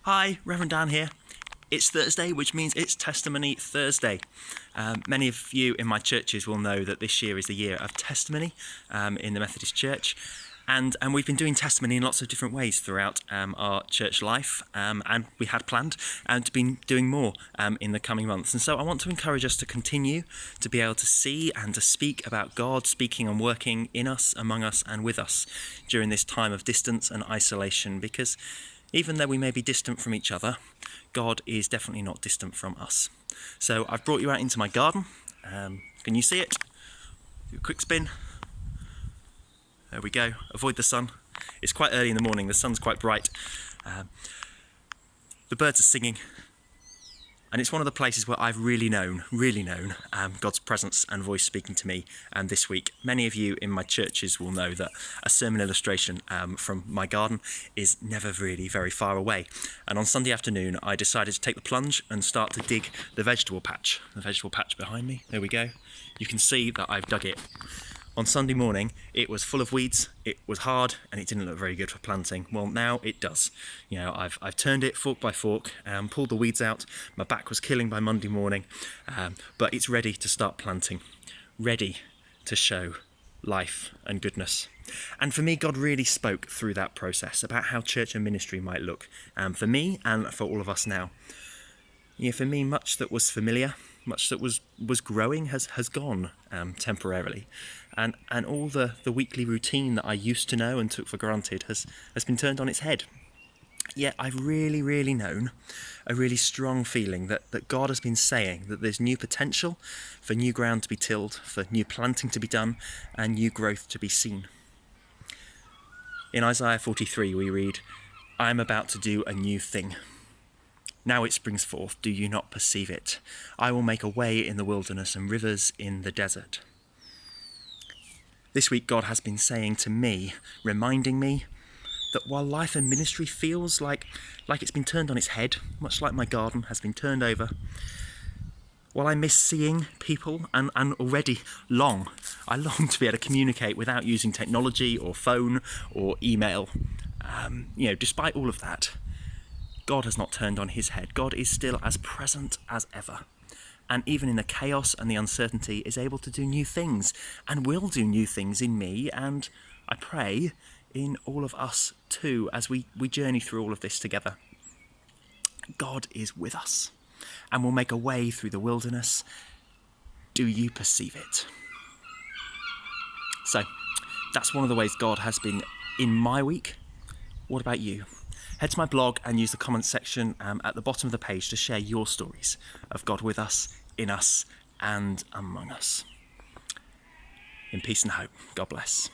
Hi, Rev Dan here. It's Thursday, which means it's Testimony Thursday. Many of you in my churches will know that this year is the year of testimony in the Methodist Church. And we've been doing testimony in lots of different ways throughout our church life, and we had planned to be doing more in the coming months. And so I want to encourage us to continue to be able to see and to speak about God speaking and working in us, among us and with us during this time of distance and isolation, because even though we may be distant from each other, God is definitely not distant from us. So I've brought you out into my garden. Can you see it? Do a quick spin. There we go. Avoid the sun. It's quite early in the morning. The sun's quite bright. The birds are singing. And it's one of the places where I've really known God's presence and voice speaking to me this week. Many of you in my churches will know that a sermon illustration from my garden is never really very far away. And on Sunday afternoon, I decided to take the plunge and start to dig the vegetable patch. The vegetable patch behind me, there we go. You can see that I've dug it. On Sunday morning, it was full of weeds, it was hard, and it didn't look very good for planting. Well, now it does. You know, I've turned it fork by fork, pulled the weeds out. My back was killing by Monday morning, but it's ready to start planting, ready to show life and goodness. And for me, God really spoke through that process about how church and ministry might look, for me and for all of us now. You know, for me, much that was familiar, much that was growing has gone temporarily. And all the weekly routine that I used to know and took for granted has been turned on its head. Yet I've really known a really strong feeling that God has been saying that there's new potential for new ground to be tilled, for new planting to be done, and new growth to be seen. In Isaiah 43 we read, "I am about to do a new thing. Now it springs forth, do you not perceive it? I will make a way in the wilderness and rivers in the desert." This week God has been saying to me, reminding me that while life and ministry feels like it's been turned on its head, much like my garden has been turned over, while I miss seeing people and already I long to be able to communicate without using technology or phone or email. Despite all of that, God has not turned on his head. God is still as present as ever. And even in the chaos and the uncertainty is able to do new things and will do new things in me, and I pray in all of us too as we journey through all of this together. God is with us and will make a way through the wilderness. Do you perceive it? So that's one of the ways God has been in my week. What about you? Head to my blog and use the comments section at the bottom of the page to share your stories of God with us, in us, and among us. In peace and hope. God bless.